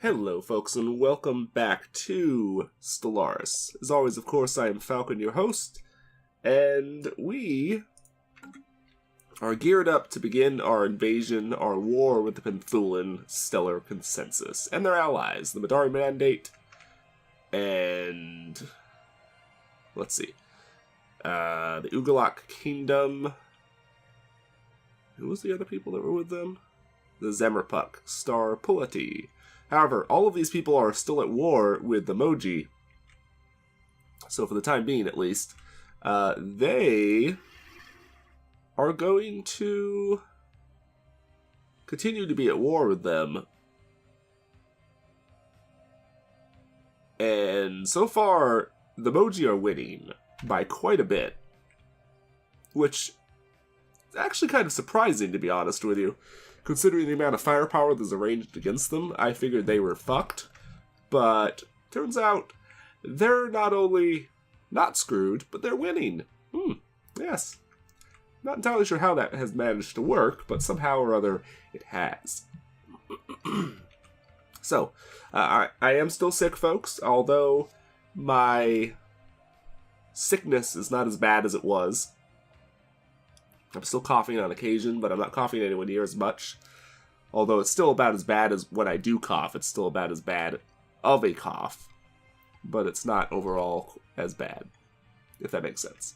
Hello folks and welcome back to Stellaris. As always, of course, I am Falcon, your host, and we are geared up to begin our invasion, our war with the Penthulan Stellar Consensus, and their allies, the Midari Mandate, and let's see, the Ugalak Kingdom. Who was the other people that were with them? The Zemerpuck, Star Pulati. However, all of these people are still at war with the Moji. So for the time being, at least, they are going to continue to be at war with them. And so far, the Moji are winning by quite a bit. Which is actually kind of surprising, to be honest with you. Considering the amount of firepower that's arranged against them, I figured they were fucked. But turns out they're not only not screwed, but they're winning. Yes. Not entirely sure how that has managed to work, but somehow or other it has. So, I am still sick, folks, although my sickness is not as bad as it was. I'm still coughing on occasion, but I'm not coughing anywhere near as much. Although it's still about as bad as when I do cough. It's still about as bad of a cough. But it's not overall as bad, if that makes sense.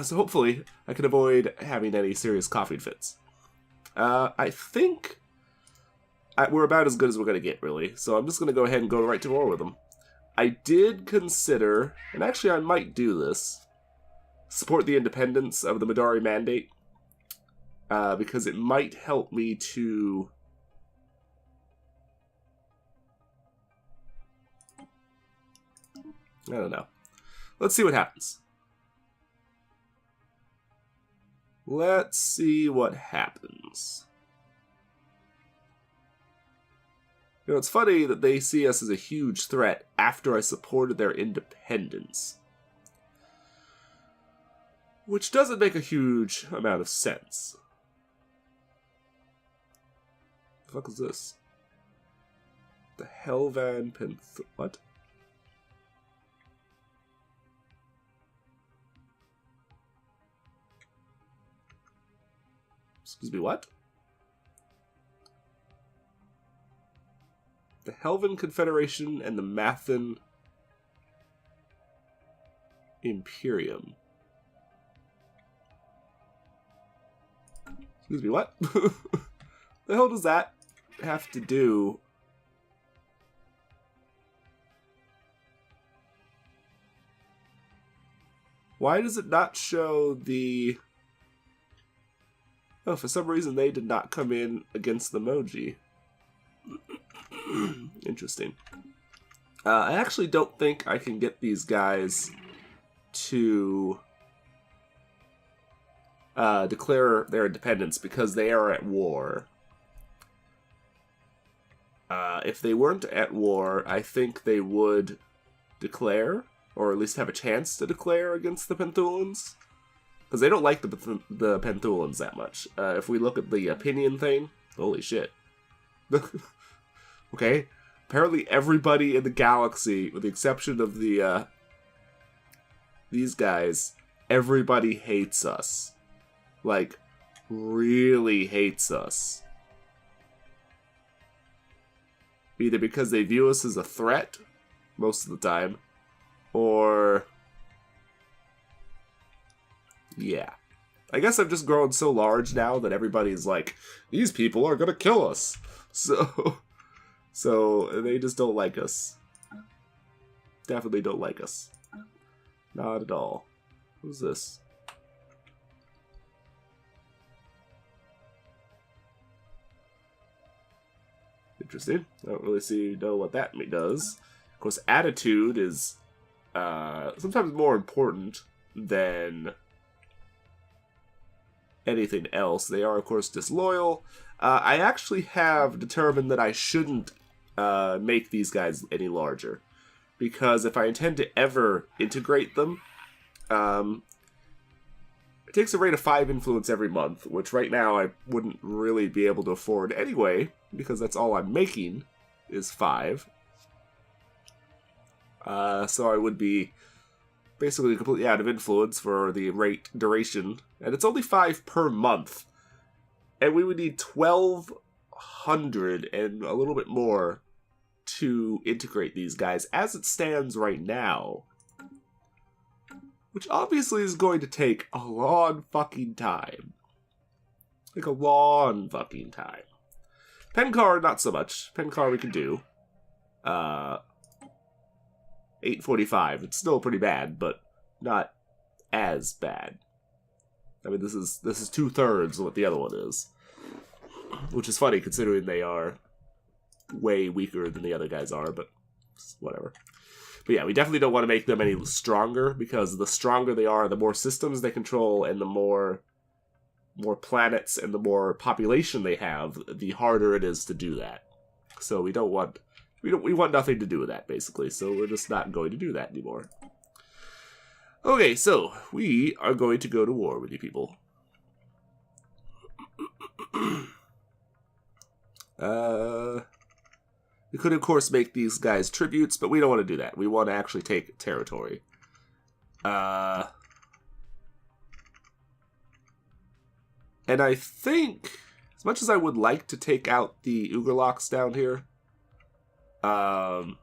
So hopefully I can avoid having any serious coughing fits. I think we're about as good as we're going to get, really. So I'm just going to go ahead and go right to war with them. I did consider, and actually I might do this, support the independence of the Midari Mandate, because it might help me to I don't know. Let's see what happens. Let's see what happens. You know, it's funny that they see us as a huge threat after I supported their independence. Which doesn't make a huge amount of sense. The fuck is this? The Helvan Penth... What? Excuse me, what? The Helvan Confederation and the Mathan Imperium. Excuse me, what? The hell does that have to do? Why does it not show the... Oh, for some reason they did not come in against the Moji. Interesting. I actually don't think I can get these guys to declare their independence because they are at war. If they weren't at war, I think they would declare, or at least have a chance to declare against the Penthulans. Because they don't like the Penthulans that much. If we look at the opinion thing, holy shit. Okay, apparently everybody in the galaxy, with the exception of the these guys, everybody hates us. Like, really hates us. Either because they view us as a threat, most of the time, or... yeah. I guess I've just grown so large now that everybody's like, these people are gonna kill us. So they just don't like us. Definitely don't like us. Not at all. Who's this? Interesting. I don't really know what that does. Of course, attitude is sometimes more important than anything else. They are, of course, disloyal. I actually have determined that I shouldn't make these guys any larger. Because if I intend to ever integrate them, it takes a rate of 5 influence every month, which right now I wouldn't really be able to afford anyway, because that's all I'm making is 5. So I would be basically completely out of influence for the rate duration. And it's only 5 per month. And we would need 1,200 and a little bit more to integrate these guys as it stands right now. Which obviously is going to take a long fucking time. Like a long fucking time. Pencar, not so much. Pencar we can do. 845. It's still pretty bad, but not as bad. I mean, this is 2/3 of what the other one is. Which is funny considering they are way weaker than the other guys are, but whatever. But yeah, we definitely don't want to make them any stronger, because the stronger they are, the more systems they control, and the more planets and the more population they have, the harder it is to do that. So we want nothing to do with that, basically. So we're just not going to do that anymore. Okay, so we are going to go to war with you people. We could, of course, make these guys tributes, but we don't want to do that. We want to actually take territory. And I think, as much as I would like to take out the Ugerlocks down here, well,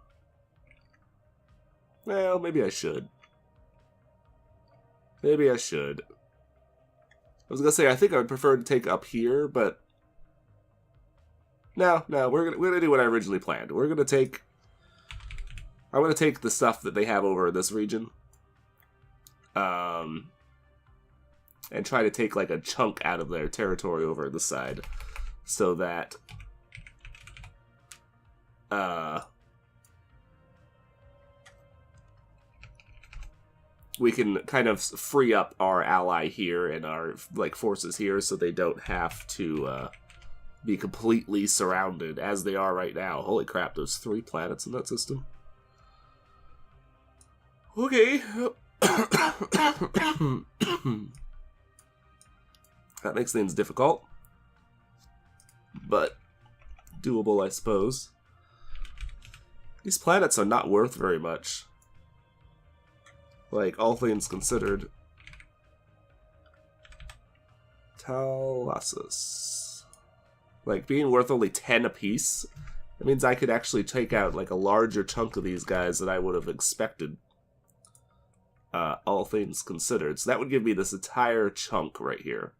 maybe I should. Maybe I should. I was gonna say, I think I would prefer to take up here, but no, we're gonna do what I originally planned. I'm gonna take the stuff that they have over in this region, and try to take like a chunk out of their territory over this side, so that we can kind of free up our ally here and our like forces here, so they don't have to be completely surrounded as they are right now. Holy crap, there's 3 planets in that system. Okay. That makes things difficult, but doable, I suppose. These planets are not worth very much. Like, all things considered. Talasus. Like, being worth only 10 apiece, that means I could actually take out, like, a larger chunk of these guys than I would have expected. All things considered. So that would give me this entire chunk right here.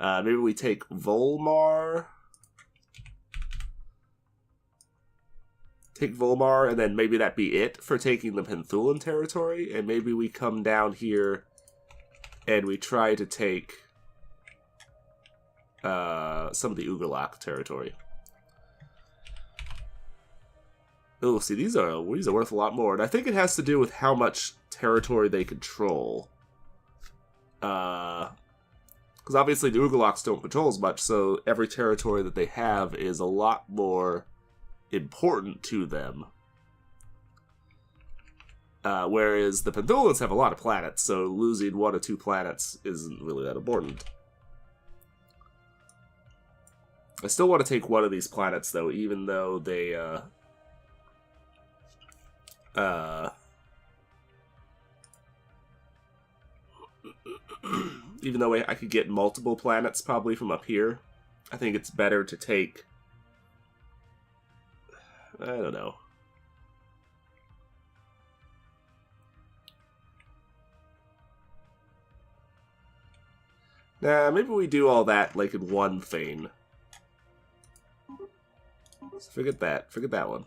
Maybe we take Volmar. Take Volmar, and then maybe that be it for taking the Penthulan territory. And maybe we come down here and we try to take some of the Ugerlock territory. Oh, see, these are worth a lot more. And I think it has to do with how much territory they control. Because obviously the Ugerlocks don't control as much, so every territory that they have is a lot more important to them. Whereas the Penthulans have a lot of planets, so losing 1 or 2 planets isn't really that important. I still want to take one of these planets, though, even though they, even though I could get multiple planets probably from up here, I think it's better to take, I don't know. Nah, maybe we do all that like in one thing. So forget that one.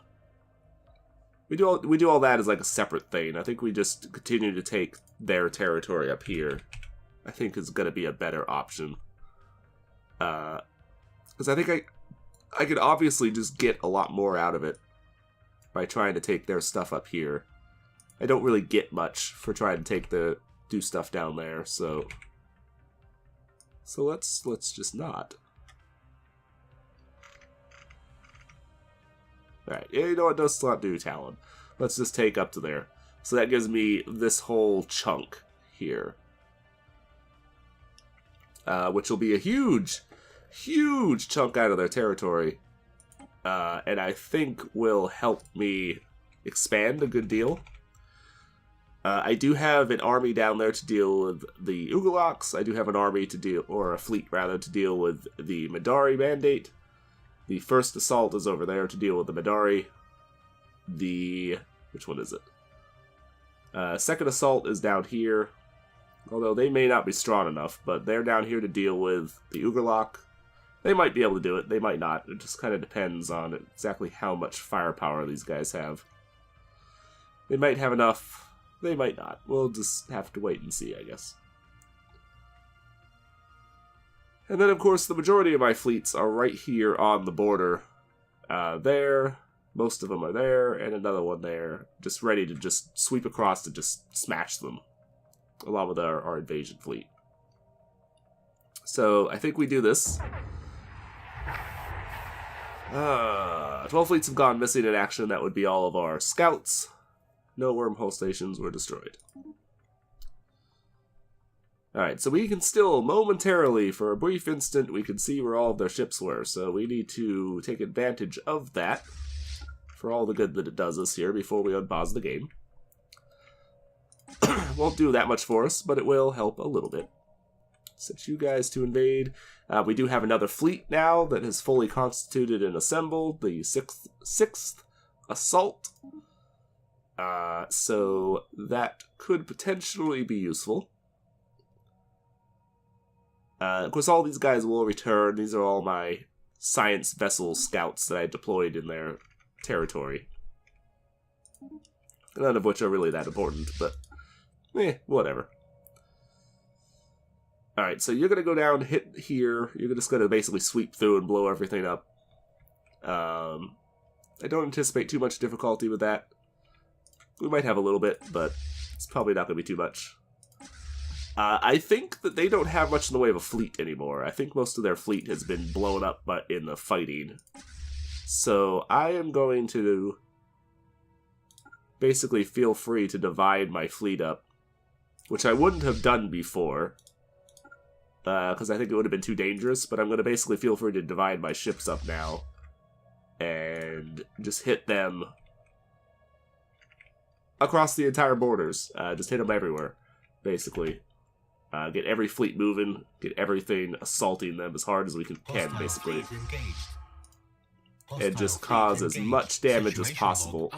We do all that as like a separate thing. I think we just continue to take their territory up here. I think is going to be a better option. Because I think I could obviously just get a lot more out of it by trying to take their stuff up here. I don't really get much for trying to do stuff down there, so let's just not. Alright, you know what, let's not do Talon. Let's just take up to there. So that gives me this whole chunk here. Which will be a huge, huge chunk out of their territory. and I think will help me expand a good deal. I do have an army down there to deal with the Ugoloks. I do have an army to deal, or a fleet rather, to deal with the Midari Mandate. The first assault is over there to deal with the Midari. Which one is it? Second assault is down here. Although they may not be strong enough, but they're down here to deal with the Ugolok. They might be able to do it, they might not. It just kind of depends on exactly how much firepower these guys have. They might have enough. They might not. We'll just have to wait and see, I guess. And then, of course, the majority of my fleets are right here on the border. There. Most of them are there, and another one there. Just ready to just sweep across to just smash them. Along with our invasion fleet. So, I think we do this. 12 fleets have gone missing in action. That would be all of our scouts. No wormhole stations were destroyed. Alright, so we can still momentarily, for a brief instant, we can see where all of their ships were. So we need to take advantage of that for all the good that it does us here before we unpause the game. Won't do that much for us, but it will help a little bit. Set you guys to invade. We do have another fleet now that is fully constituted and assembled. The sixth assault. So that could potentially be useful. Of course, all these guys will return. These are all my science vessel scouts that I deployed in their territory. None of which are really that important, but whatever. Alright, so you're going to go down, hit here. You're just going to basically sweep through and blow everything up. I don't anticipate too much difficulty with that. We might have a little bit, but it's probably not going to be too much. I think that they don't have much in the way of a fleet anymore. I think most of their fleet has been blown up in the fighting. So I am going to basically feel free to divide my fleet up, which I wouldn't have done before, because I think it would have been too dangerous, but I'm going to basically feel free to divide my ships up now and just hit them across the entire borders. Just hit them everywhere, basically. Get every fleet moving, get everything assaulting them as hard as we can, basically. And just cause as much damage as possible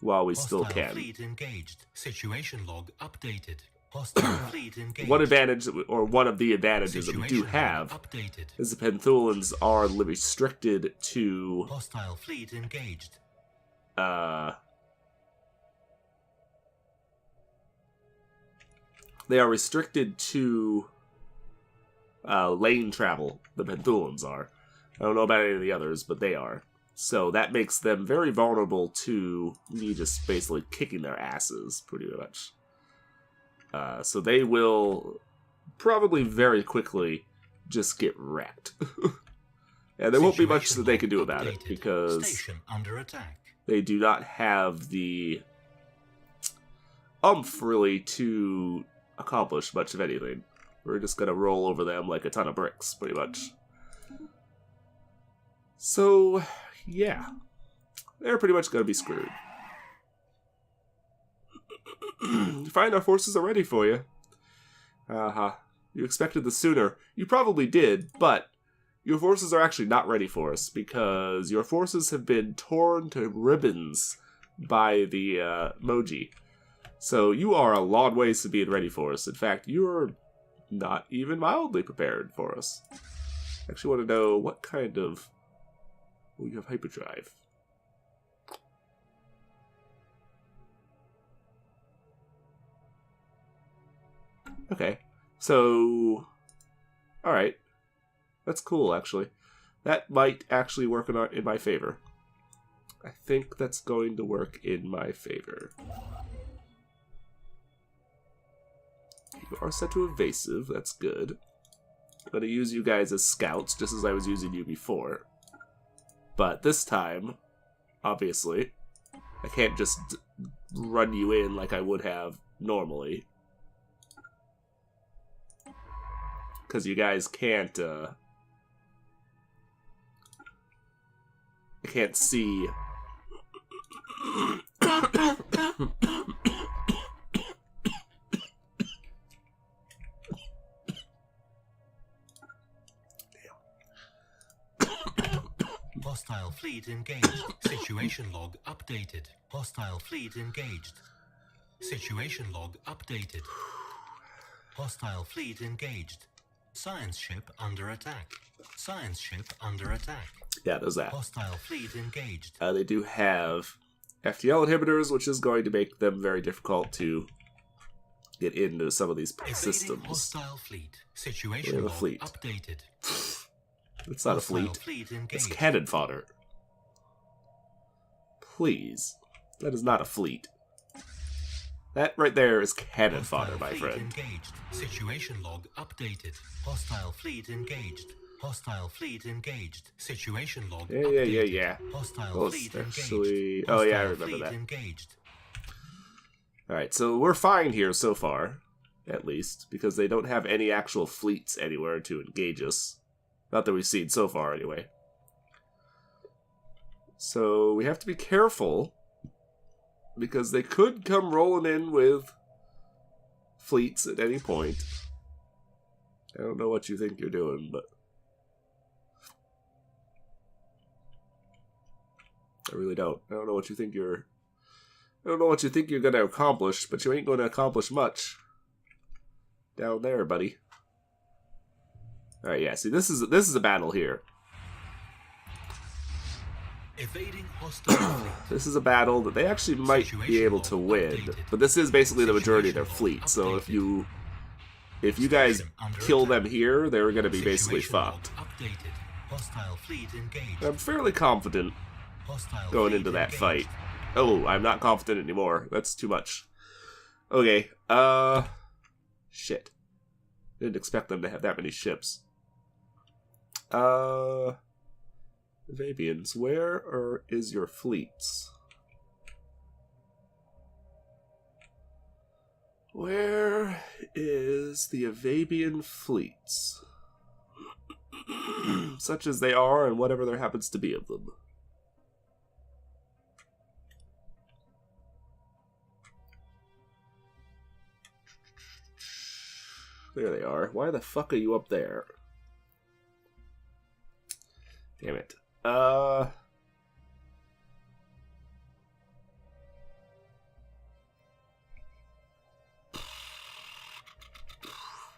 while we still can. Situation log updated. One advantage, or one of the advantages that we do have, is the Penthulans are restricted to hostile fleet engaged. They are restricted to lane travel. The Penthulans are. I don't know about any of the others, but they are. So that makes them very vulnerable to me just basically kicking their asses, pretty much. So they will probably very quickly just get wrecked. And there won't be much that they can do about it, because they do not have the oomph, really, to accomplish much of anything. We're just going to roll over them like a ton of bricks, pretty much. So, yeah. They're pretty much going to be screwed. Find our forces are ready for you. You expected this sooner. You probably did, but your forces are actually not ready for us, because your forces have been torn to ribbons by the Moji. So you are a long ways to being ready for us. In fact, you're not even mildly prepared for us. I actually want to know what kind of... Oh, you have hyperdrive. Okay, so... Alright. That's cool, actually. That might actually work in my favor. I think that's going to work in my favor. You are set to evasive, that's good. I'm going to use you guys as scouts, just as I was using you before. But this time, obviously, I can't just run you in like I would have normally. Because you guys can't, I can't see. Hostile fleet engaged. Situation log updated. Hostile fleet engaged. Situation log updated. Hostile fleet engaged. Science ship under attack. Science ship under attack. Yeah, there's that. Hostile fleet engaged. They do have FTL inhibitors, which is going to make them very difficult to get into some of these systems. Hostile fleet. Situation log fleet. updated. It's not Hostile a fleet. Fleet It's engaged. cannon fodder. Please. That is not a fleet. That right there is cannon fodder, Hostile my fleet friend. Engaged. Situation log updated. Hostile fleet engaged. Hostile fleet engaged. Situation log Yeah. updated. Hostile Those fleet actually... engaged. Oh yeah, I Hostile remember fleet that. Engaged. Alright, so we're fine here so far, at least, because they don't have any actual fleets anywhere to engage us. Not that we've seen so far, anyway. So we have to be careful, because they could come rolling in with fleets at any point. I don't know what you think you're doing, but... I really don't. I don't know what you think you're... I don't know what you think you're going to accomplish, but you ain't going to accomplish much. Down there, buddy. Alright, yeah, see, this is a battle here. Evading hostile fleet. This is a battle that they actually might be able to win, but this is basically the majority of their fleet, so if you guys kill them here, they're going to be basically fucked. Updated. Hostile fleet engaged. I'm fairly confident Hostile going fleet into that engaged. fight. Oh, I'm not confident anymore. That's too much. Okay, shit. Didn't expect them to have that many ships. Vabians, where is your fleets? Where is the Avabian fleets? Such as they are, and whatever there happens to be of them. There they are. Why the fuck are you up there? Damn it.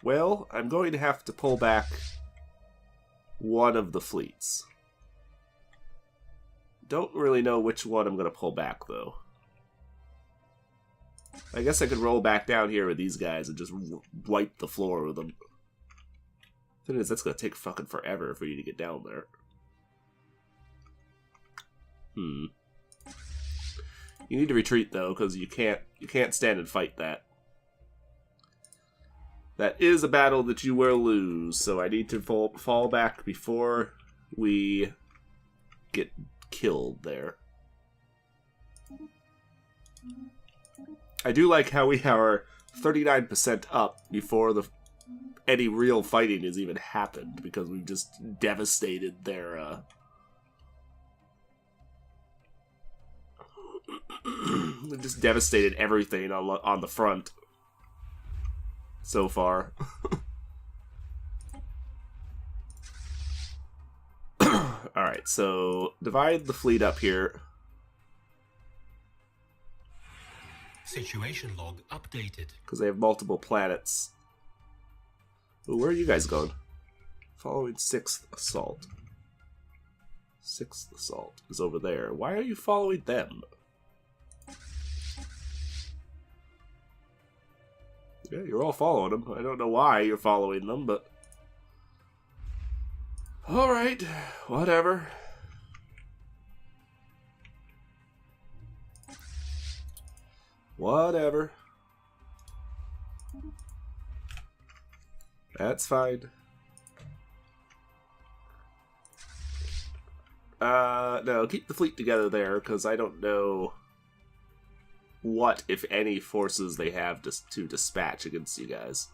Well, I'm going to have to pull back one of the fleets. Don't really know which one I'm going to pull back, though. I guess I could roll back down here with these guys and just wipe the floor with them. The thing is, that's going to take fucking forever for you to get down there. You need to retreat, though, because you can't stand and fight that. That is a battle that you will lose, so I need to fall back before we get killed there. I do like how we are 39% up before any real fighting has even happened, because we've just devastated their... We've just devastated everything on the front so far. Alright, so divide the fleet up here. Situation log updated. Because they have multiple planets. Ooh, where are you guys going? Following 6th Assault. 6th Assault is over there. Why are you following them? Yeah, you're all following them. I don't know why you're following them, but... Alright, whatever. Whatever. That's fine. No, keep the fleet together there, because I don't know what, if any, forces they have to dispatch against you guys.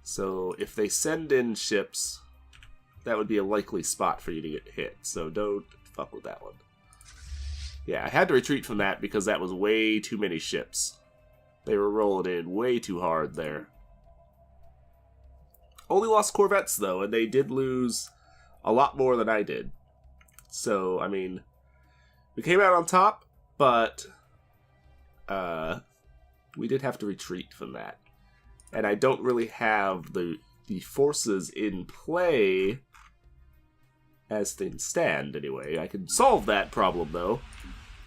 So, if they send in ships, that would be a likely spot for you to get hit, so don't fuck with that one. Yeah, I had to retreat from that because that was way too many ships. They were rolling in way too hard there. Only lost corvettes, though, and they did lose a lot more than I did. So, I mean, we came out on top, but we did have to retreat from that. And I don't really have the forces in play as things stand, anyway. I can solve that problem, though,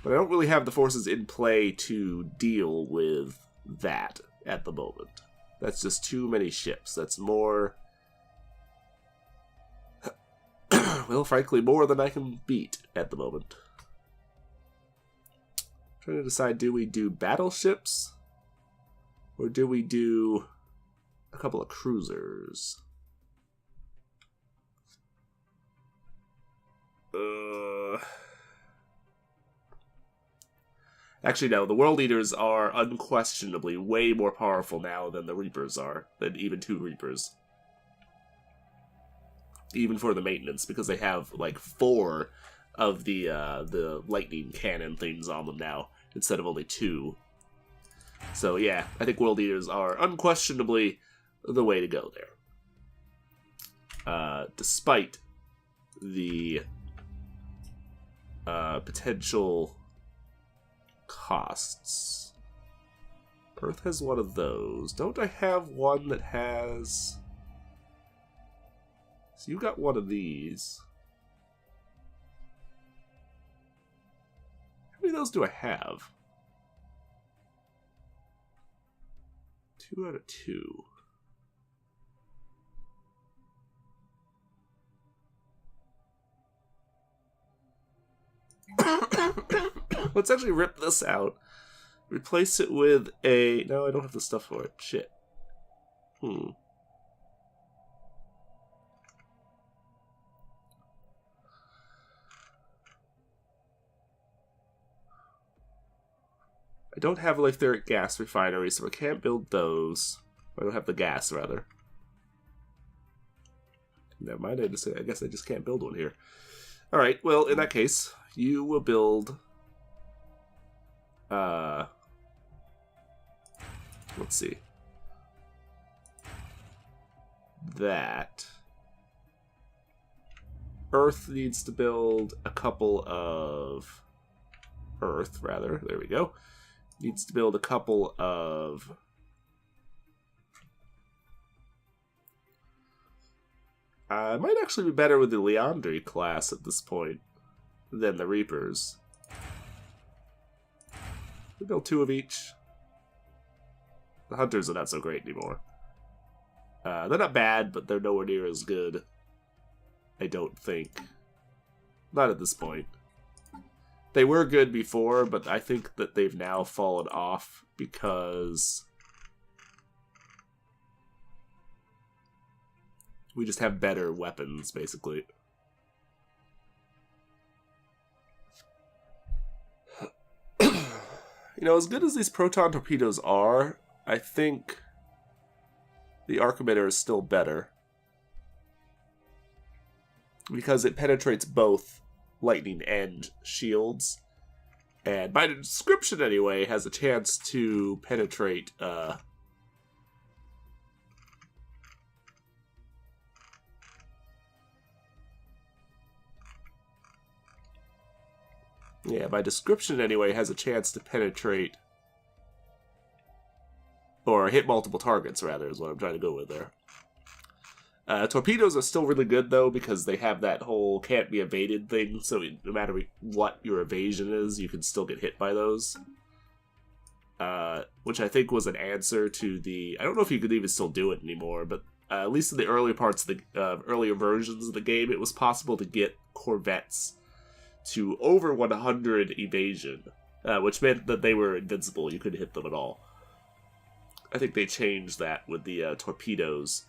but I don't really have the forces in play to deal with that at the moment. That's just too many ships. That's more... well, frankly, more than I can beat at the moment. I'm trying to decide, do we do battleships? Or do we do a couple of cruisers? Actually, no. The World Eaters are unquestionably way more powerful now than the Reapers are. Than even 2 Reapers. Even for the maintenance, because they have, like, 4 of the lightning cannon things on them now, instead of only 2. So, yeah, I think World Eaters are unquestionably the way to go there. Despite the potential costs. Earth has one of those. Don't I have one that has... So you got one of these. How many of those do I have? 2 out of 2. Let's actually rip this out. Replace it with a... No, I don't have the stuff for it. Shit. I don't have a lytheric gas refinery, so I can't build those. I don't have the gas, rather. Never mind, I guess I just can't build one here. Alright, well, in that case, you will build... let's see. That. Earth needs to build a couple of... Earth, rather. There we go. Needs to build a couple of... it might actually be better with the Leandri class at this point than the Reapers. We build 2 of each. The Hunters are not so great anymore. They're not bad, but they're nowhere near as good. I don't think. Not at this point. They were good before, but I think that they've now fallen off because we just have better weapons, basically. You know, as good as these proton torpedoes are, I think the arc emitter is still better. Because it penetrates both lightning and shields. And by description, anyway, has a chance to penetrate... Yeah, by description, anyway, has a chance to penetrate... Or hit multiple targets, rather, is what I'm trying to go with there. Torpedoes are still really good, though, because they have that whole can't be evaded thing, so no matter what your evasion is, you can still get hit by those. Which I think was an answer to the... I don't know if you could even still do it anymore, but at least in the early parts of the earlier versions of the game, it was possible to get corvettes to over 100 evasion, which meant that they were invincible. You couldn't hit them at all. I think they changed that with the torpedoes,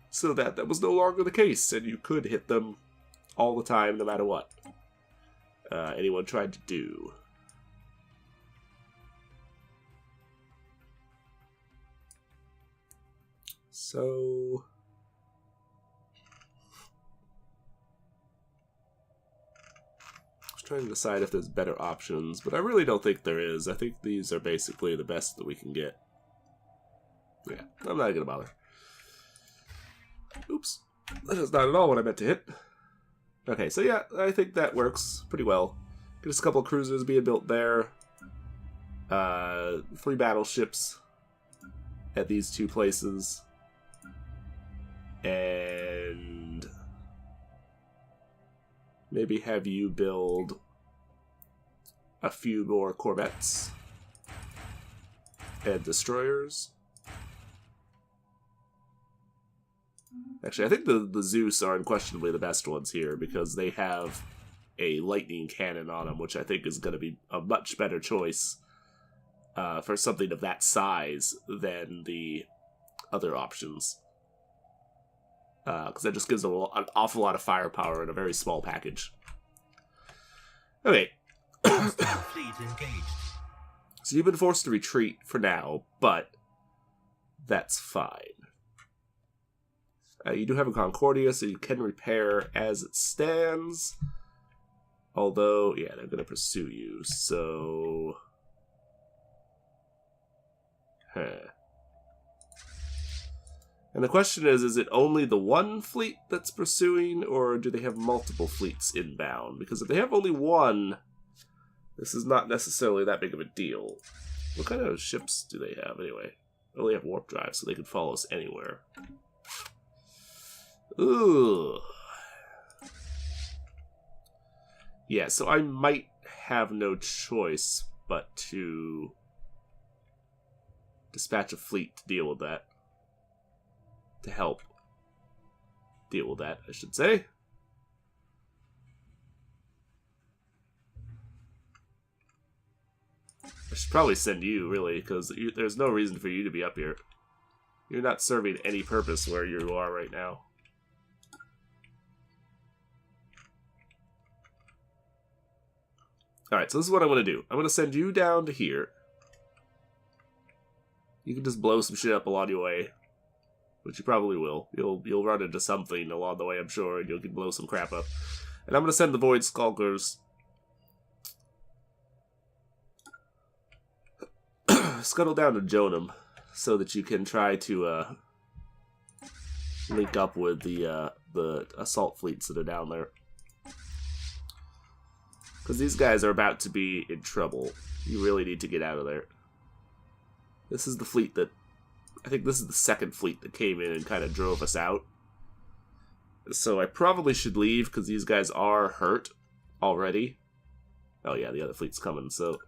so that was no longer the case, and you could hit them all the time, no matter what anyone tried to do. So... trying to decide if there's better options, but I really don't think there is. I think these are basically the best that we can get. Yeah, I'm not gonna bother. Oops. That is not at all what I meant to hit. Okay, so yeah, I think that works pretty well. Just a couple of cruisers being built there. 3 battleships at these 2 places. And maybe have you build a few more corvettes and destroyers. Actually, I think the Zeus are unquestionably the best ones here because they have a lightning cannon on them, which I think is going to be a much better choice for something of that size than the other options. Because that just gives them an awful lot of firepower in a very small package. Okay. Fleet engaged. So you've been forced to retreat for now, but that's fine. You do have a Concordia, so you can repair as it stands. Although, yeah, they're going to pursue you, so... And the question is it only the one fleet that's pursuing, or do they have multiple fleets inbound? Because if they have only one, this is not necessarily that big of a deal. What kind of ships do they have, anyway? They only have warp drive, so they can follow us anywhere. Ooh. Yeah, so I might have no choice but to dispatch a fleet to deal with that. To help deal with that, I should say. I should probably send you, really, because there's no reason for you to be up here. You're not serving any purpose where you are right now. Alright, so this is what I'm going to do. I'm going to send you down to here. You can just blow some shit up along your way. Which you probably will. You'll run into something along the way, I'm sure, and you'll blow some crap up. And I'm going to send the Void Skulkers scuttle down to Jonum so that you can try to link up with the assault fleets that are down there. Because these guys are about to be in trouble. You really need to get out of there. This is the fleet that... I think this is the second fleet that came in and kind of drove us out. So I probably should leave because these guys are hurt already. Oh yeah, the other fleet's coming, so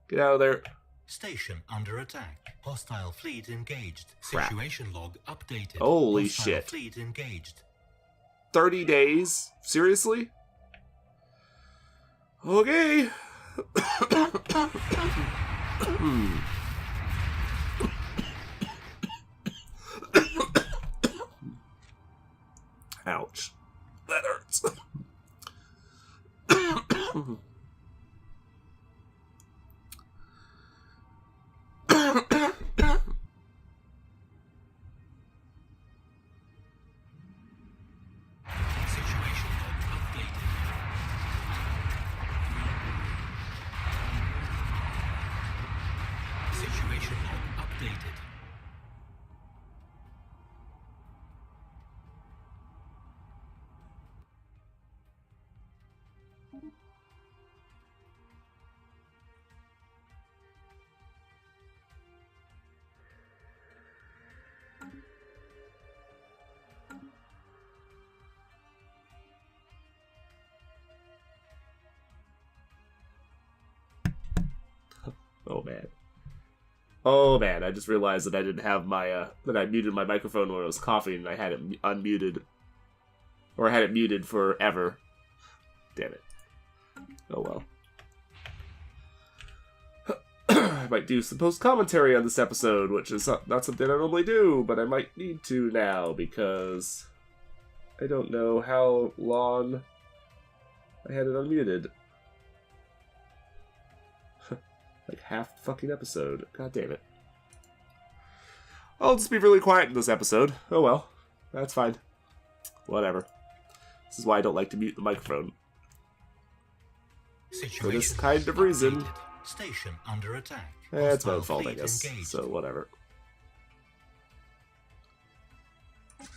get out of there. Station under attack. Hostile fleet engaged. Crap. Situation log updated. Holy Hostile shit. Fleet engaged. 30 days? Seriously? Okay. Ouch. That hurts. Situation log updated. Situation log updated. Oh man. Oh man, I just realized that I didn't have my, that I muted my microphone when I was coughing and I had it unmuted. Or I had it muted forever. Damn it. Oh well. I might do some post-commentary on this episode, which is not something I normally do, but I might need to now because I don't know how long I had it unmuted. Like half the fucking episode. God damn it. I'll just be really quiet in this episode. Oh well. That's fine. Whatever. This is why I don't like to mute the microphone. For this kind of reason. Station under attack. It's my own fault, I guess. So, whatever. What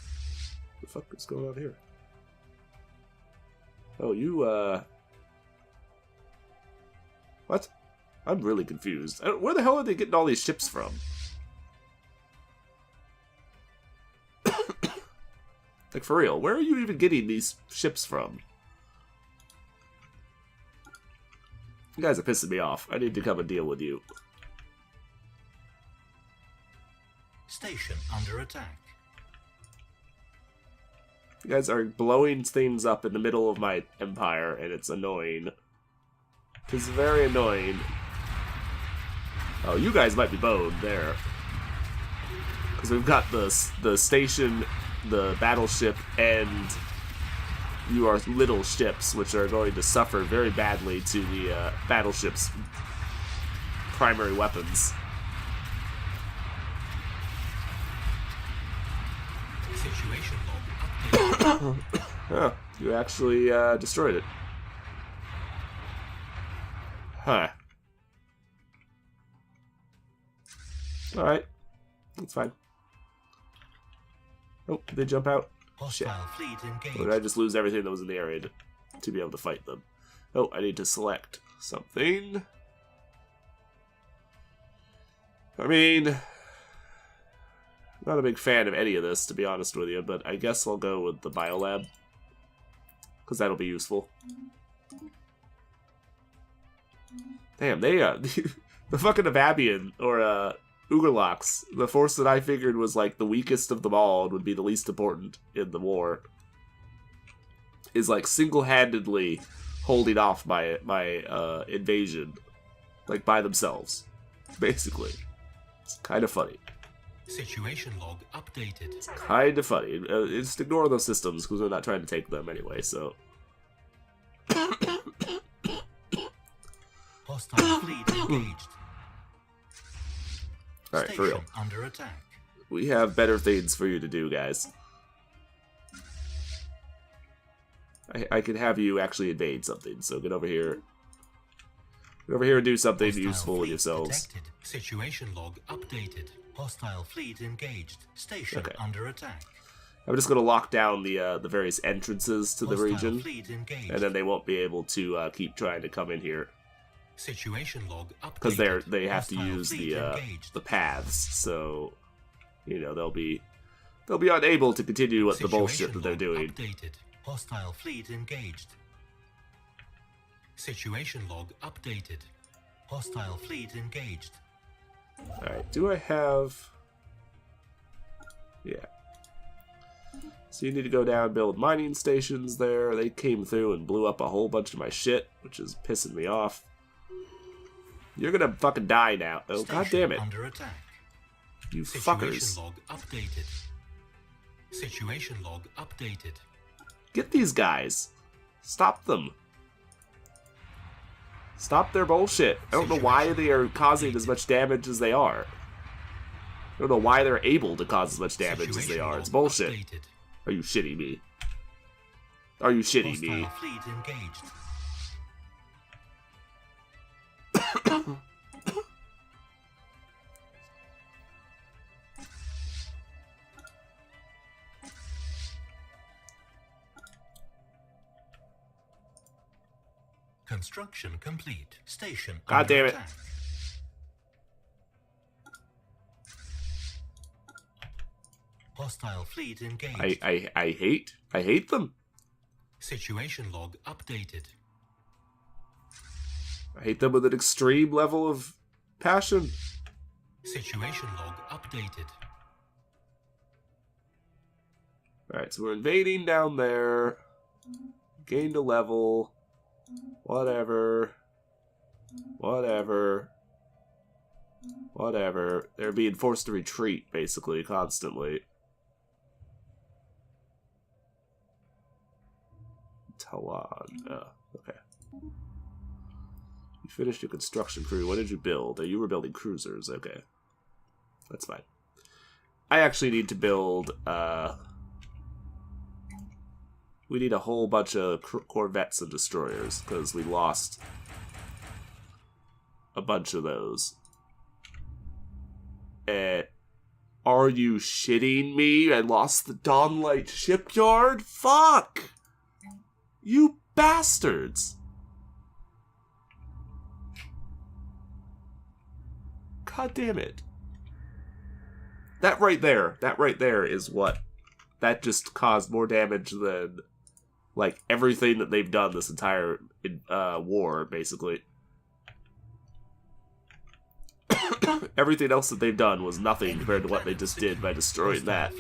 the fuck is going on here? Oh, you, What? I'm really confused. Where the hell are they getting all these ships from? Like, for real, where are you even getting these ships from? You guys are pissing me off. I need to come and deal with you. Station under attack. You guys are blowing things up in the middle of my empire, and it's annoying. It's very annoying. Oh, you guys might be boned there. Because we've got the station, the battleship, and your little ships, which are going to suffer very badly to the battleship's primary weapons. Situation log updated. Oh, you actually destroyed it. Huh. Alright. That's fine. Oh, did they jump out? Shit. Fleet engaged. Or did I just lose everything that was in the area to be able to fight them? Oh, I need to select something. I mean, not a big fan of any of this, to be honest with you, but I guess I'll go with the biolab. Because that'll be useful. Damn, they, the fucking Ababian, or, Ugerlox, the force that I figured was, like, the weakest of them all and would be the least important in the war, is, like, single-handedly holding off my invasion. Like, by themselves. Basically. It's kind of funny. Situation log updated. It's kind of funny. Just ignore those systems, because we're not trying to take them anyway, so... Hostile fleet engaged. Alright, for real. Under attack. We have better things for you to do, guys. I could have you actually invade something, so get over here. Get over here and do something Hostile useful with fleet yourselves. detected. Situation log updated. Hostile fleet engaged. Station Okay. under attack. I'm just going to lock down the various entrances to the Hostile region, fleet engaged. and then they won't be able to keep trying to come in here. Situation log updated. Because they have to Hostile use fleet engaged. the paths, so you know they'll be unable to continue with the bullshit that they're log doing. Updated. Hostile fleet engaged. Situation log updated. Hostile fleet engaged. Alright, do I have... Yeah. So you need to go down and build mining stations there. They came through and blew up a whole bunch of my shit, which is pissing me off. You're gonna fucking die now. Oh, god damn it. Under attack. You Situation fuckers. log updated. Situation log updated. Get these guys. Stop them. Stop their bullshit. I don't know why they are causing as much damage as they are. I don't know why they're able to cause as much damage as they are. It's bullshit. Updated. Are you shitting me? Are you shitting me? Hostile fleet engaged. Construction complete. Station. God under damn it. attack. Hostile fleet engaged. I hate them. Situation log updated. I hate them with an extreme level of passion. Situation log updated. Alright, so we're invading down there. Gained a level. Whatever. Whatever. Whatever. They're being forced to retreat, basically, constantly. Talon. Oh, okay. You finished your construction crew. What did you build? Oh, you were building cruisers. Okay. That's fine. I actually need to build, we need a whole bunch of corvettes and destroyers, because we lost a bunch of those. Are you shitting me? I lost the Dawnlight shipyard? Fuck! You bastards! God damn it. That right there is what... That just caused more damage than, like, everything that they've done this entire war, basically. Everything else that they've done was nothing compared to what they just did by destroying that.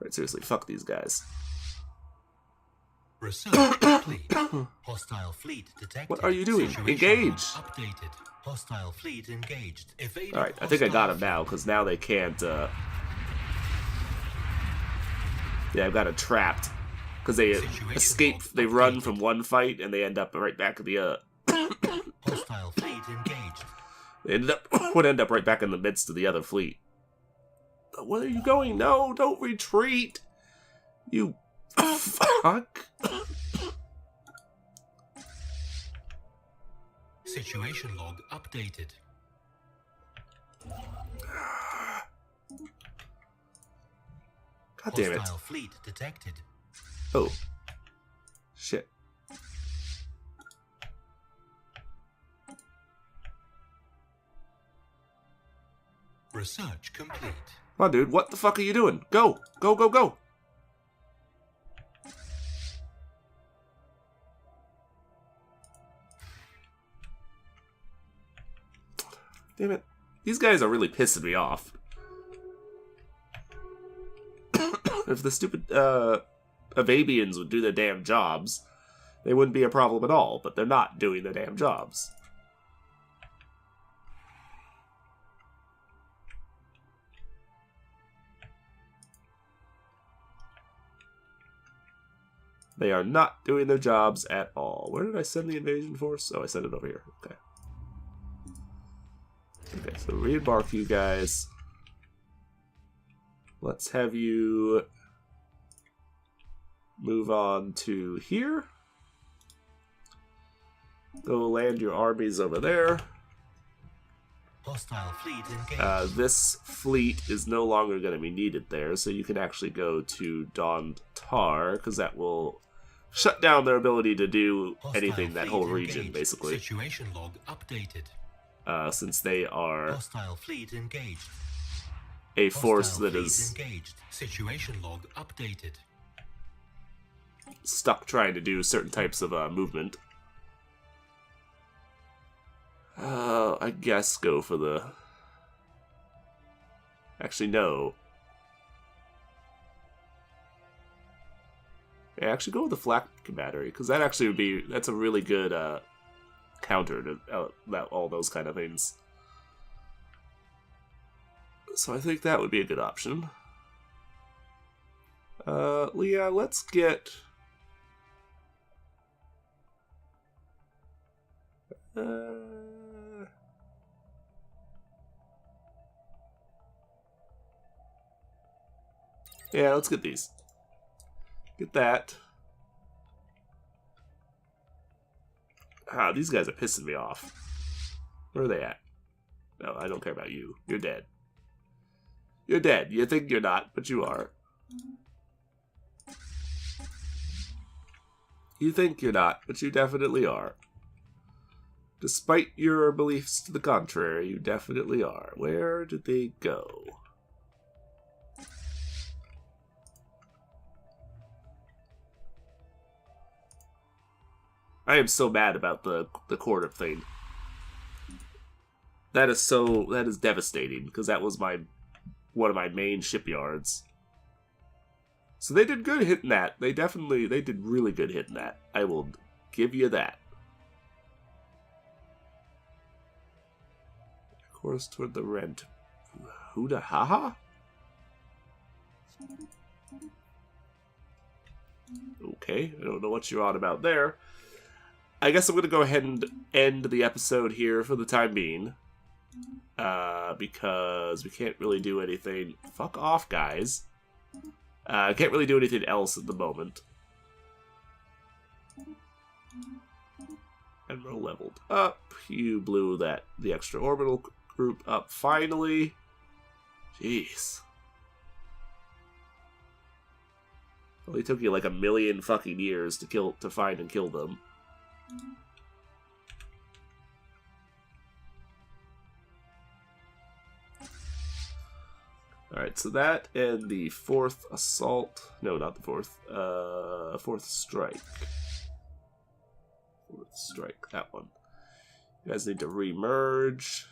Right, seriously, fuck these guys. Research complete. Hostile fleet detected. What are you doing? Situation Engage! Updated. Hostile fleet engaged. Alright, I think I got him now, because now they can't, Yeah, I've got it trapped. Because they escape, they run from one fight, and they end up right back at the, Hostile fleet engaged. They would end up right back in the midst of the other fleet. Where are you going? No, don't retreat! You... fuck! Situation log updated. God damn it. Hostile fleet detected. Oh. Shit. Research complete. Come on, dude. What the fuck are you doing? Go! Go, go, go! Damn it. These guys are really pissing me off. If the stupid, Avabians would do their damn jobs, they wouldn't be a problem at all, but they're not doing their damn jobs. They are not doing their jobs at all. Where did I send the invasion force? Oh, I sent it over here. Okay. Okay, so re-embark you guys. Let's have you move on to here. Go land your armies over there. Hostile fleet engaged. This fleet is no longer going to be needed there, so you can actually go to Don Tar, because that will shut down their ability to do anything in that whole region, engaged. basically. Situation log updated. Since they are Hostile fleet engaged. a force Hostile that fleet is engaged. Situation log updated. stuck trying to do certain types of movement. I guess go for the... Actually, no. Yeah, actually go with the flak battery, because that actually would be... That's a really good counter to all those kind of things. So I think that would be a good option. Leah, let's get... Yeah, let's get these. Get that. Ah, these guys are pissing me off. Where are they at? No, I don't care about you. You're dead. You're dead. You think you're not, but you are. You think you're not, but you definitely are. Despite your beliefs to the contrary, you definitely are. Where did they go? I am so mad about the quarter thing. That is devastating, because that was one of my main shipyards. So they did good hitting that. They did really good hitting that. I will give you that. Course toward the rent. Huda haha? Okay, I don't know what you're on about there. I guess I'm going to go ahead and end the episode here for the time being. Because we can't really do anything. Fuck off, guys. Can't really do anything else at the moment. Admiral leveled up. You blew the extra orbital group up finally. Jeez. Only took you like 1,000,000 fucking years to find and kill them. Alright, so that and the 4th assault. No, not the 4th. 4th strike. 4th strike, that one. You guys need to remerge.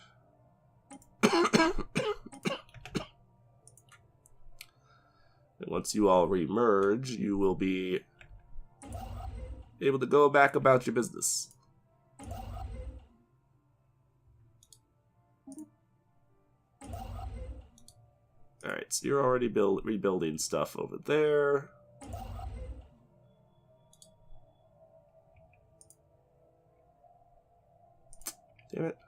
And once you all remerge, you will be able to go back about your business. Alright, so you're already rebuilding stuff over there. Damn it.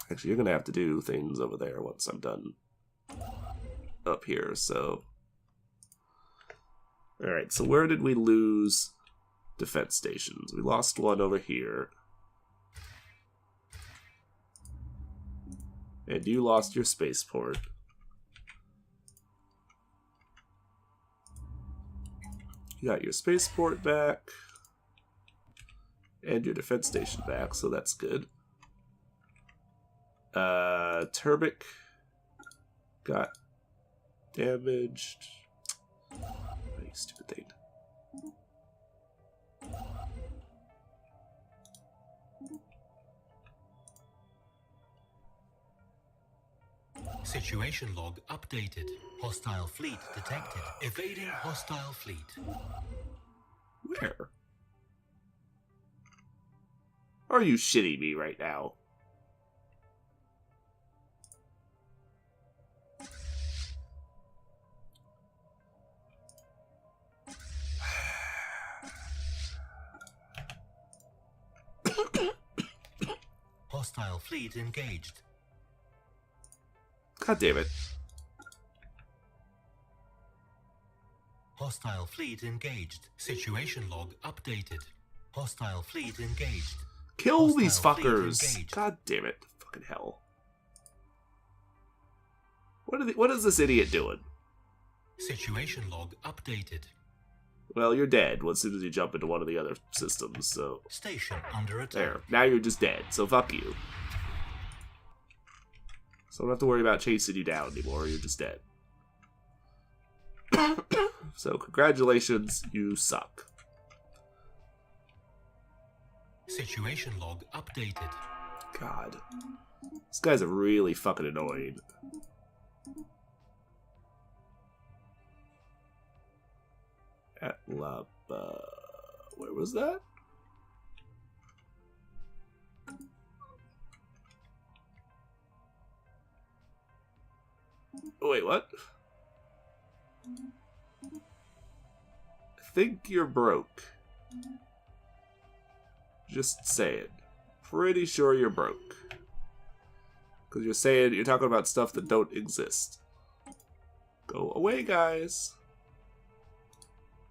Actually, you're gonna have to do things over there once I'm done up here, so... Alright, so where did we lose defense stations? We lost one over here. And you lost your spaceport. You got your spaceport back. And your defense station back, so that's good. Turbic got damaged. Oh, you stupid thing. Situation log updated. Hostile fleet detected. Evading hostile fleet. Where? Are you shitting me right now? Hostile fleet engaged. God damn it. Hostile fleet engaged. Situation log updated. Hostile fleet engaged. Kill Hostile these fleet fuckers! engaged. God damn it. Fucking hell. What is this idiot doing? Situation log updated. Well, you're dead as soon as you jump into one of the other systems, so... Station under attack. There. Now you're just dead, so fuck you. So I don't have to worry about chasing you down anymore, you're just dead. So, congratulations, you suck. Situation log updated. God. These guys are really fucking annoying. At Laba... Where was that? Oh, wait, what? I think you're broke. Just saying. Pretty sure you're broke. Because you're talking about stuff that don't exist. Go away, guys.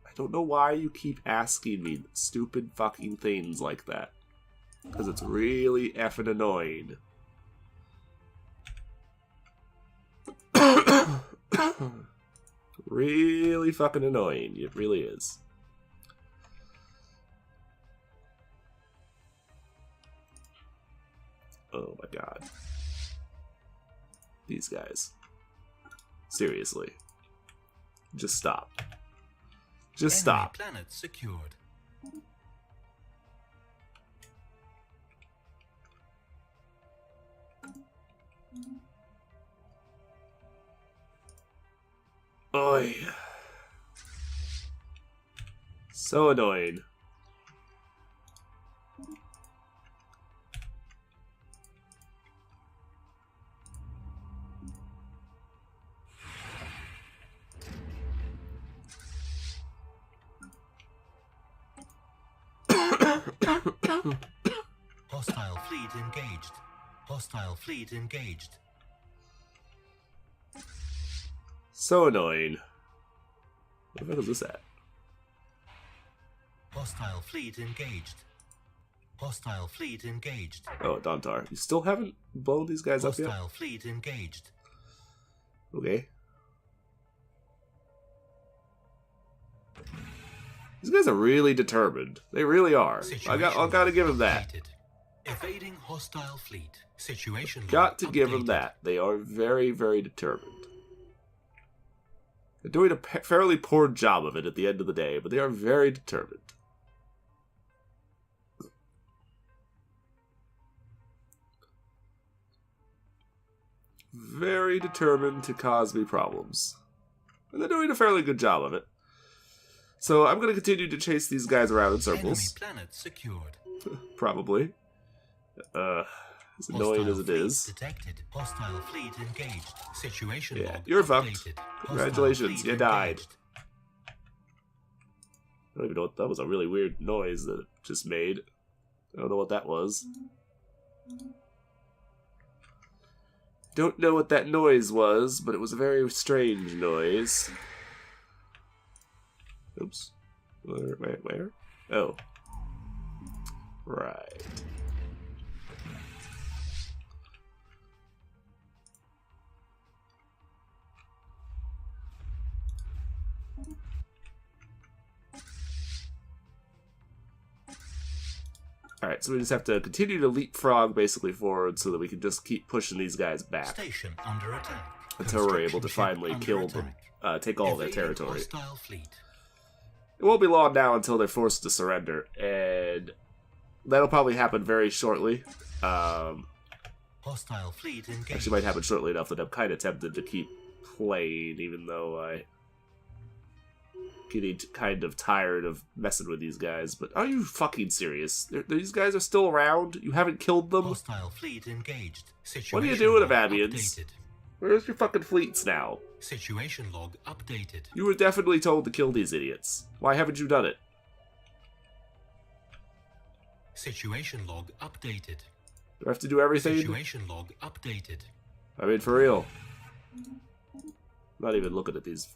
I don't know why you keep asking me stupid fucking things like that. Because it's really effing annoying. Really fucking annoying. It really is. Oh my god. These guys. Seriously. Just stop. Just stop. Enemy planet secured. Oi. So annoying. Hostile fleet engaged. Hostile fleet engaged. So annoying. Where the fuck is this at? Hostile fleet engaged. Hostile fleet engaged. Oh, Dontar. You still haven't blown these guys up yet? Hostile fleet engaged. Okay. These guys are really determined. They really are. I gotta give them that. Evading hostile fleet. Situation Got to give them that. They are very, very determined. They're doing a fairly poor job of it at the end of the day, but they are very determined. Very determined to cause me problems. And they're doing a fairly good job of it. So I'm going to continue to chase these guys around in circles. Enemy planet secured. Probably. As annoying as it is. Detected. Hostile fleet engaged. Situation Yeah, log you're updated. fucked. Congratulations, you died. Engaged. I don't even know what that was. A really weird noise that it just made. I don't know what that was. Don't know what that noise was, but it was a very strange noise. Oops. Where? Oh. Right. Alright, so we just have to continue to leapfrog basically forward so that we can just keep pushing these guys back. Station under attack. Until we're able to finally Under kill them, attack. take all their Evading territory. Hostile fleet. It won't be long now until they're forced to surrender, and that'll probably happen very shortly. Hostile fleet engaged. Actually might happen shortly enough that I'm kind of tempted to keep playing, even though I'm getting kind of tired of messing with these guys. But are you fucking serious? These guys are still around? You haven't killed them? Hostile fleet engaged. What are you Situation doing, log Ababians? updated. Where's your fucking fleets now? Situation log updated. You were definitely told to kill these idiots. Why haven't you done it? Situation log updated. Do I have to do everything? Situation log updated. I mean, for real. I'm not even looking at these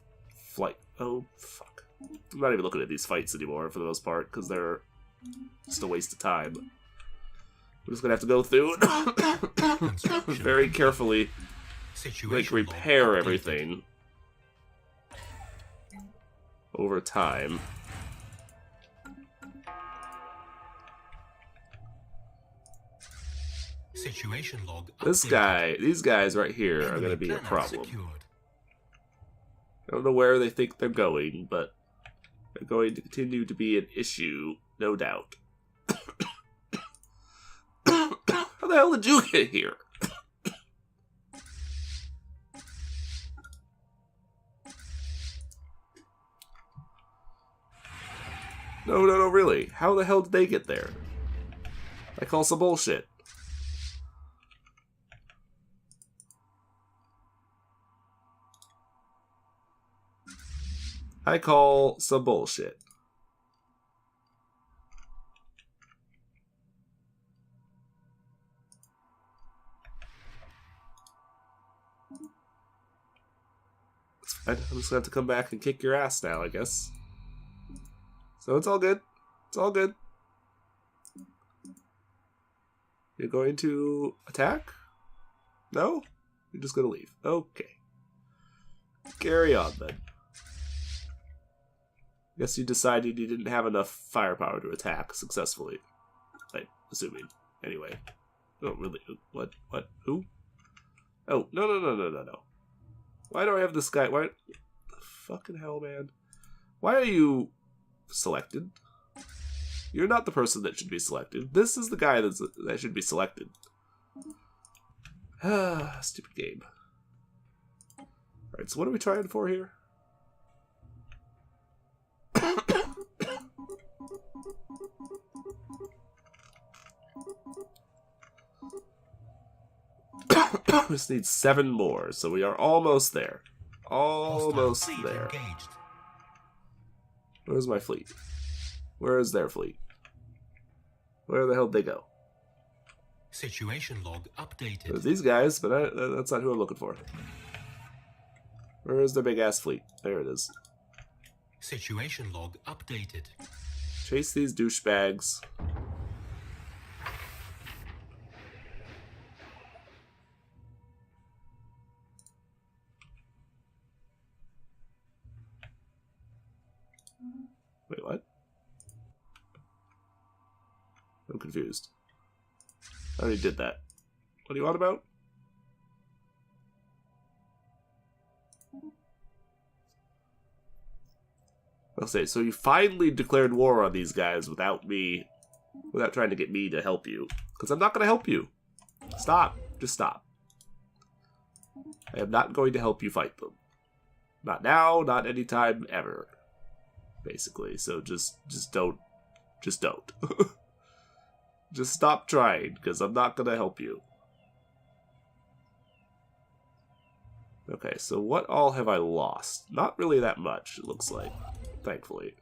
Oh, fuck. I'm not even looking at these fights anymore, for the most part, because they're just a waste of time. We're just gonna have to go through and very carefully, like, repair everything over time. Situation log These guys right here are gonna be a problem. I don't know where they think they're going, but they're going to continue to be an issue, no doubt. How the hell did you get here? No, really. How the hell did they get there? I call some bullshit. I call some bullshit. It's fine. I'm just gonna have to come back and kick your ass now, I guess. So it's all good. It's all good. You're going to attack? No? You're just gonna leave. Okay. Carry on then. Guess you decided you didn't have enough firepower to attack successfully. I'm assuming. Anyway. Oh, really? What? Who? Oh, no. Why do I have this guy? Why? The fucking hell, man. Why are you selected? You're not the person that should be selected. This is the guy that should be selected. Stupid game. Alright, so what are we trying for here? We just need 7 more, so we are almost there. Almost there. Engaged. Where's my fleet? Where is their fleet? Where the hell did they go? Situation log updated. There's these guys, but that's not who I'm looking for. Where is the big-ass fleet? There it is. Situation log updated. Chase these douchebags. Wait, what? I'm confused. I already did that. What do you want about? I'll say, so you finally declared war on these guys without trying to get me to help you. Because I'm not going to help you. Stop. Just stop. I am not going to help you fight them. Not now, not anytime, ever. Basically, so just don't. Just don't. Just stop trying, because I'm not going to help you. Okay, so what all have I lost? Not really that much, it looks like. Thankfully.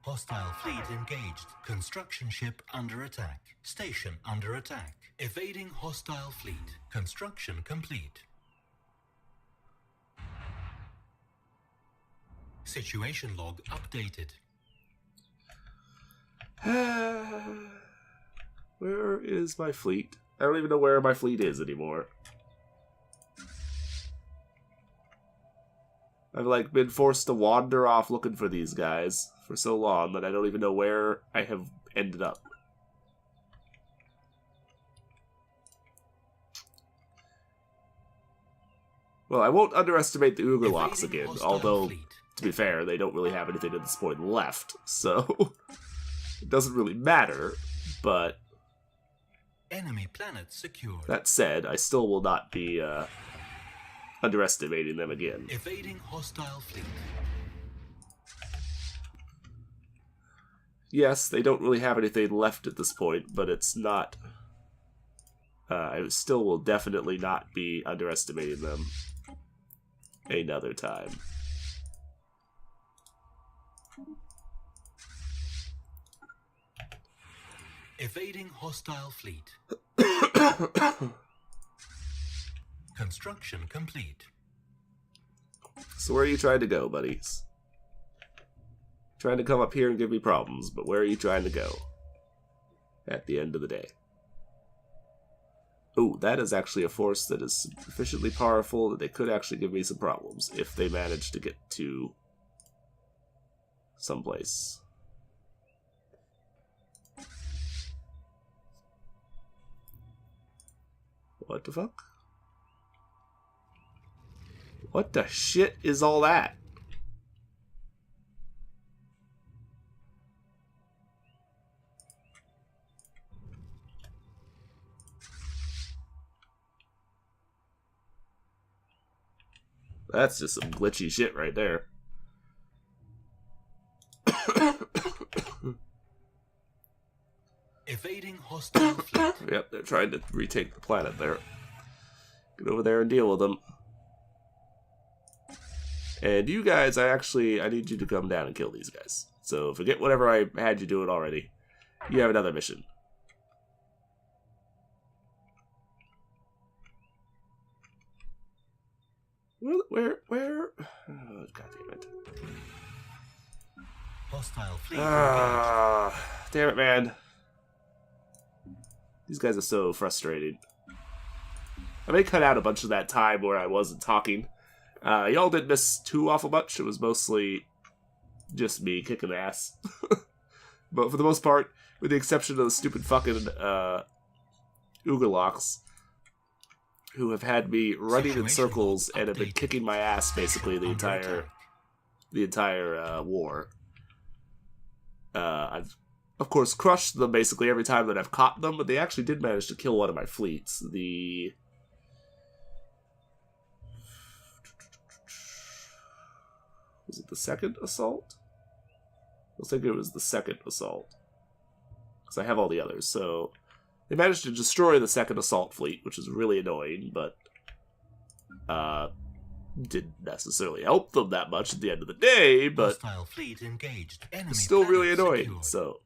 Hostile fleet engaged. Construction ship under attack. Station under attack. Evading hostile fleet. Construction complete. Situation log updated. Where is my fleet? I don't even know where my fleet is anymore. I've like been forced to wander off looking for these guys for so long that I don't even know where I have ended up. Well, I won't underestimate the Ugerlocks again, although, to be fair, they don't really have anything at this point left, so it doesn't really matter, but enemy planet secured. That said, I still will not be underestimating them again. Evading hostile fleet. Yes, they don't really have anything left at this point, but it's not... I still will definitely not be underestimating them another time. Evading hostile fleet. Construction complete. So where are you trying to go, buddies? Trying to come up here and give me problems, but where are you trying to go? At the end of the day. Oh, that is actually a force that is sufficiently powerful that they could actually give me some problems if they manage to get to someplace. What the fuck? What the shit is all that? That's just some glitchy shit right there. Evading hostile fleet. Yep, they're trying to retake the planet there. Get over there and deal with them. And you guys, I need you to come down and kill these guys. So forget whatever I had you do it already. You have another mission. Where? Oh, God damn it. Hostile fleet. Damn it, man. These guys are so frustrating. I may cut out a bunch of that time where I wasn't talking. Y'all didn't miss too awful much. It was mostly just me kicking ass. But for the most part, with the exception of the stupid fucking Ugerlocks, who have had me running in circles and have been kicking my ass basically the entire war. I've of course crushed them basically every time that I've caught them, but they actually did manage to kill one of my fleets. Was it the second assault? I think it was the second assault. Because I have all the others, so... They managed to destroy the second assault fleet, which is really annoying, but... didn't necessarily help them that much at the end of the day, but... Hostile fleet engaged. Enemy It's still really annoying, secured. so...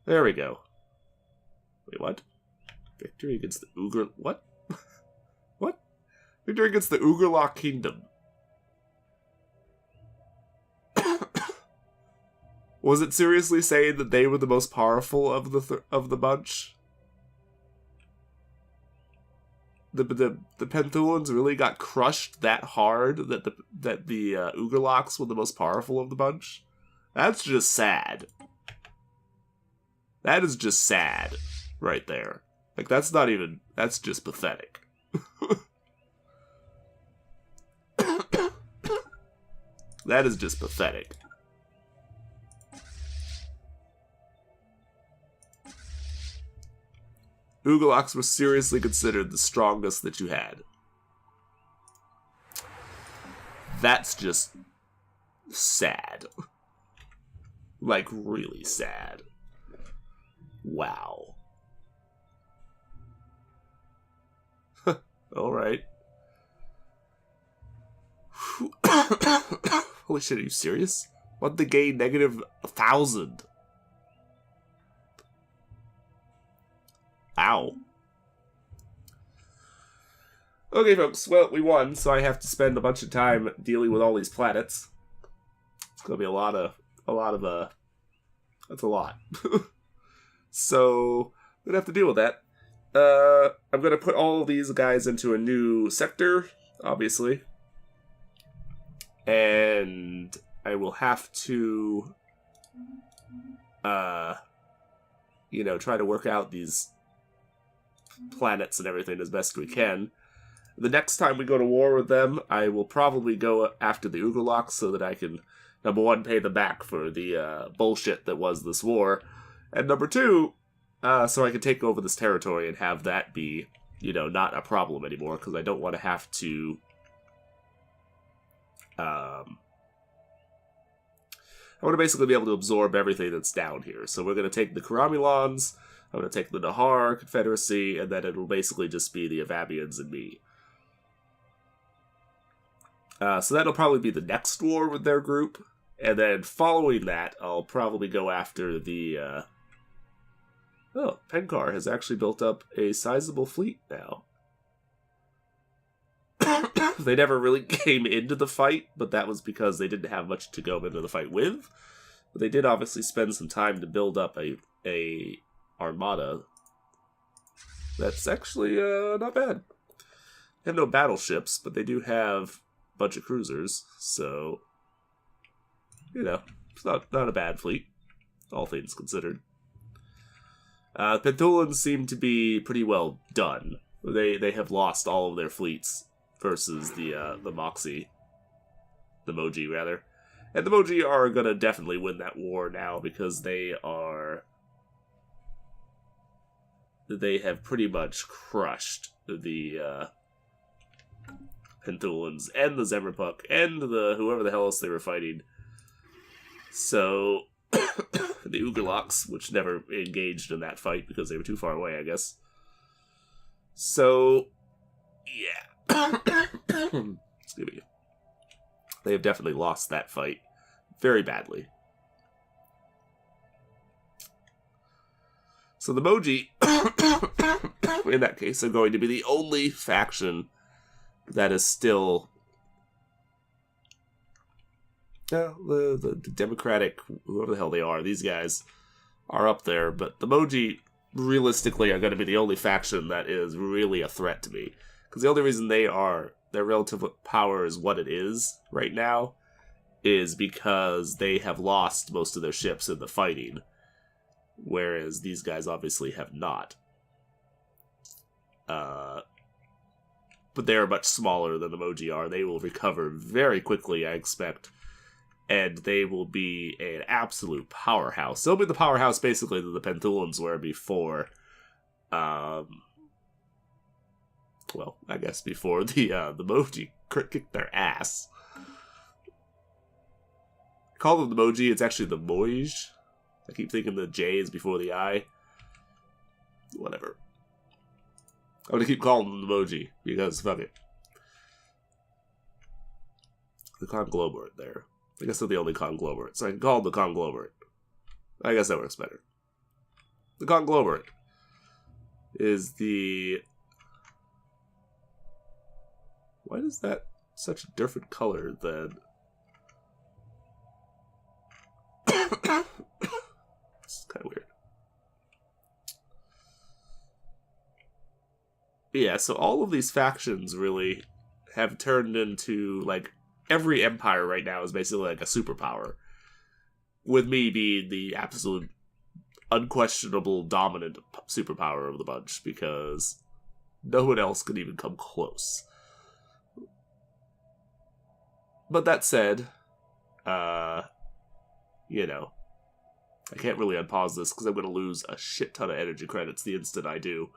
There we go. Wait, what? Victory against the Uger... What? Victory against the Ugerlock Kingdom. Was it seriously saying that they were the most powerful of the bunch? The Penthulans really got crushed that hard that the Ugerlocks were the most powerful of the bunch? That's just sad. That is just sad, right there. Like, that's not even... That's just pathetic. That is just pathetic. Ugerlocks were seriously considered the strongest that you had. That's just... sad. Like, really sad. Wow. Alright. Holy shit, are you serious? What the gain negative 1,000? Ow. Okay, folks. Well, we won, so I have to spend a bunch of time dealing with all these planets. It's gonna be a lot of, that's a lot. So, I'm gonna have to deal with that. I'm gonna put all of these guys into a new sector, obviously. And I will have to, you know, try to work out these planets and everything as best we can. The next time we go to war with them, I will probably go after the Ugerlocks so that I can, number one, pay them back for the bullshit that was this war, and number two, so I can take over this territory and have that be, you know, not a problem anymore, because I don't want to have to, I want to basically be able to absorb everything that's down here. So we're going to take the Karamilans, I'm going to take the Nahar Confederacy, and then it'll basically just be the Avabians and me. So that'll probably be the next war with their group. And then following that, I'll probably go after the... Oh, Penkar has actually built up a sizable fleet now. They never really came into the fight, but that was because they didn't have much to go into the fight with. But they did obviously spend some time to build up a armada. That's actually not bad. They have no battleships, but they do have a bunch of cruisers, so, you know, it's not a bad fleet, all things considered. Penthulans seem to be pretty well done. They have lost all of their fleets versus the Moxie. The Moji, rather. And the Moji are going to definitely win that war now because they have pretty much crushed the Penthulans and the Zemmerpuck and the whoever the hell else they were fighting. So, the Ugerlocks, which never engaged in that fight because they were too far away, I guess. So, yeah. Excuse me. They have definitely lost that fight very badly. So the Moji, in that case, are going to be the only faction that is still... the Democratic, whoever the hell they are, these guys are up there, but the Moji, realistically, are going to be the only faction that is really a threat to me. Because the only reason their relative power is what it is right now is because they have lost most of their ships in the fighting, whereas these guys obviously have not. But they are much smaller than the Moji are. They will recover very quickly, I expect, and they will be an absolute powerhouse. They'll be the powerhouse, basically, that the Penthulans were before, well, I guess before the Moji kicked their ass. I call them the Moji, it's actually the Moij. I keep thinking the J is before the I. Whatever. I'm gonna keep calling them the Moji, because fuck it. The conglomerate there. I guess they're the only conglomerate, so I can call them the conglomerate. I guess that works better. The conglomerate is the Why is that such a different color than... It's kind of weird. Yeah, so all of these factions really have turned into, like, every empire right now is basically like a superpower. With me being the absolute unquestionable dominant superpower of the bunch, because no one else could even come close. But that said, you know, I can't really unpause this because I'm going to lose a shit ton of energy credits the instant I do.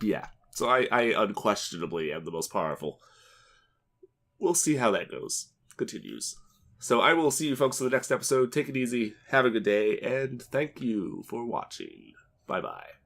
Yeah. So I unquestionably am the most powerful. We'll see how that goes. Continues. So I will see you folks in the next episode. Take it easy. Have a good day. And thank you for watching. Bye-bye.